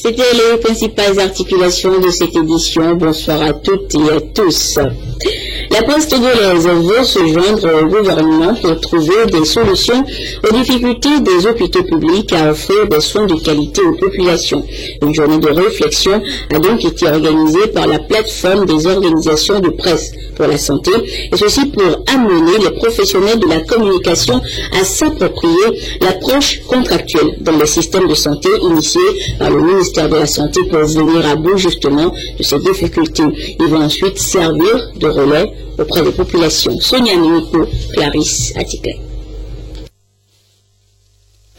C'était les principales articulations de cette édition. Bonsoir à toutes et à tous. La presse togolaise veut se joindre au gouvernement pour trouver des solutions aux difficultés des hôpitaux publics à offrir des soins de qualité aux populations. Une journée de réflexion a donc été organisée par la plateforme des organisations de presse pour la santé, et ceci pour amener les professionnels de la communication à s'approprier l'approche contractuelle dans le système de santé initiée par le ministère de la Santé pour venir à bout justement de ces difficultés. Ils vont ensuite servir de relais auprès des populations. Sonia Mimiko, Clarisse Atikley.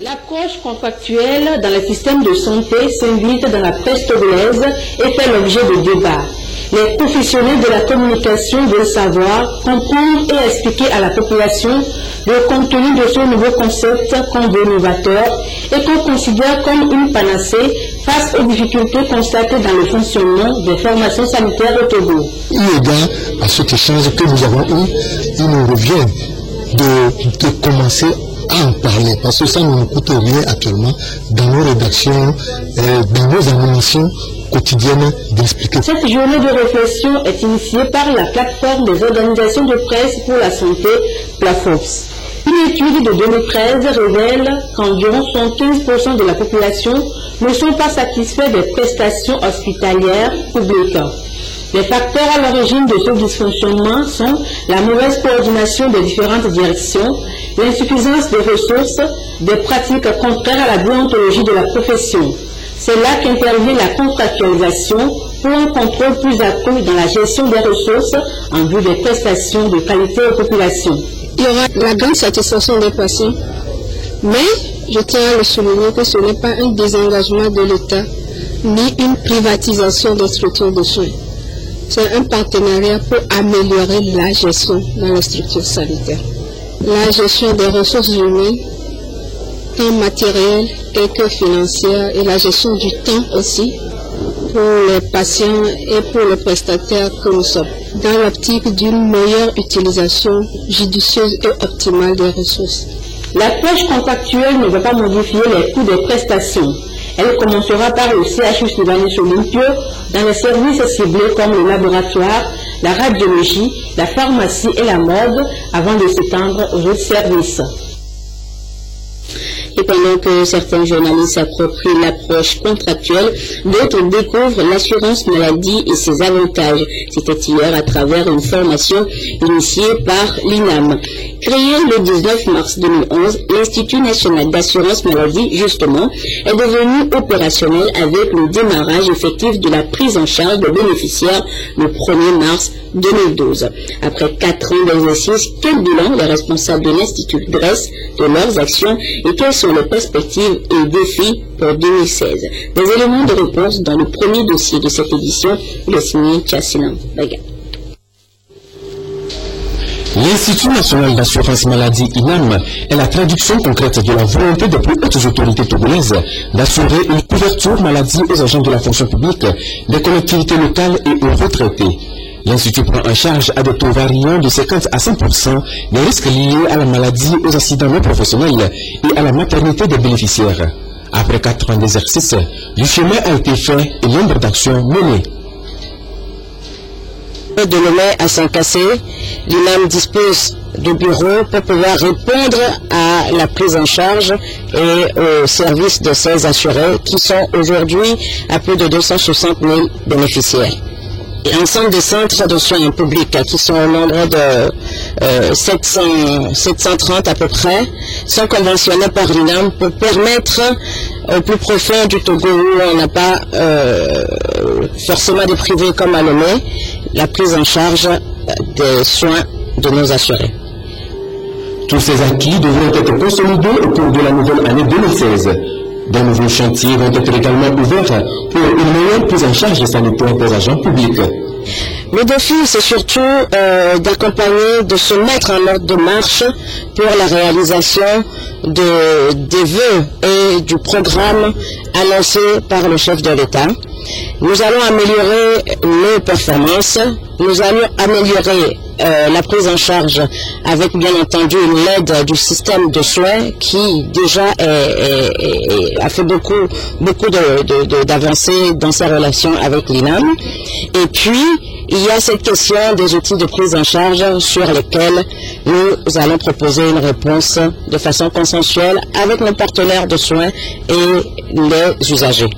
L'approche contractuelle dans le système de santé s'invite dans la presse togolaise et fait l'objet de débats. Les professionnels de la communication veulent savoir, comprendre et expliquer à la population le contenu de ce nouveau concept qu'on veut novateur et qu'on considère comme une panacée face aux difficultés constatées dans le fonctionnement des formations sanitaires au Togo. Eu égard à cet échange que nous avons eu, il nous revient de commencer à en parler, parce que ça ne nous coûte rien actuellement dans nos rédactions, dans nos animations quotidiennes d'expliquer. Cette journée de réflexion est initiée par la plateforme des organisations de presse pour la santé, PLAFOPS. Une étude de 2013 révèle qu'environ 75% de la population ne sont pas satisfaits des prestations hospitalières publiques. Les facteurs à l'origine de ce dysfonctionnement sont la mauvaise coordination des différentes directions, l'insuffisance des ressources, des pratiques contraires à la déontologie de la profession. C'est là qu'intervient la contractualisation pour un contrôle plus accru dans la gestion des ressources en vue des prestations de qualité aux populations. Il y aura la grande satisfaction des patients, mais je tiens à le souligner que ce n'est pas un désengagement de l'État ni une privatisation des structures de soins. C'est un partenariat pour améliorer la gestion dans les structures sanitaires. La gestion des ressources humaines, tant matérielles et que financières, et la gestion du temps aussi, pour les patients et pour les prestataires que nous sommes, dans l'optique d'une meilleure utilisation judicieuse et optimale des ressources. L'approche contractuelle ne va pas modifier les coûts des prestations. Elle commencera par le CHU Sylvanus Olympio dans les services ciblés comme le laboratoire, la radiologie, la pharmacie et la mode avant de s'étendre aux autres services. Et pendant que certains journalistes s'approprient l'approche contractuelle, d'autres découvrent l'assurance maladie et ses avantages. C'était hier à travers une formation initiée par l'INAM. Créé le 19 mars 2011, l'Institut national d'assurance maladie, justement, est devenu opérationnel avec le démarrage effectif de la prise en charge des bénéficiaires le 1er mars 2012. Après 4 ans d'exercice, quel bilan les responsables de l'Institut dressent de leurs actions et quelles sont les perspectives et défis pour 2016? Des éléments de réponse dans le premier dossier de cette édition, le signé Tchassinan Baga. L'Institut national d'assurance maladie INAM est la traduction concrète de la volonté des plus hautes autorités togolaises d'assurer une couverture maladie aux agents de la fonction publique, des collectivités locales et aux retraités. L'Institut prend en charge à des taux variant de 50 à 100% des risques liés à la maladie, aux accidents non professionnels et à la maternité des bénéficiaires. Après 4 ans d'exercice, du chemin a été fait et nombre d'actions menées. De Lomé à Saint-Cassé, l'INAM dispose de bureaux pour pouvoir répondre à la prise en charge et au service de ces assurés qui sont aujourd'hui à plus de 260 000 bénéficiaires. L'ensemble des centres de soins publics qui sont au nombre de 730 à peu près sont conventionnés par l'INAM pour permettre au plus profond du Togo où on n'a pas forcément de privés comme à Lomé la prise en charge des soins de nos assurés. Tous ces acquis devront être consolidés au cours de la nouvelle année 2016. De nouveaux chantiers vont être également ouverts pour une meilleure prise en charge sanitaire des agents publics. Le défi, c'est surtout d'accompagner, de se mettre en ordre de marche pour la réalisation des vœux et du programme annoncé par le chef de l'État. Nous allons améliorer nos performances, nous allons améliorer la prise en charge avec bien entendu l'aide du système de soins qui déjà a fait beaucoup d'avancées dans sa relation avec l'INAM. Et puis, il y a cette question des outils de prise en charge sur lesquels nous allons proposer une réponse de façon consensuelle avec nos partenaires de soins et les usagers.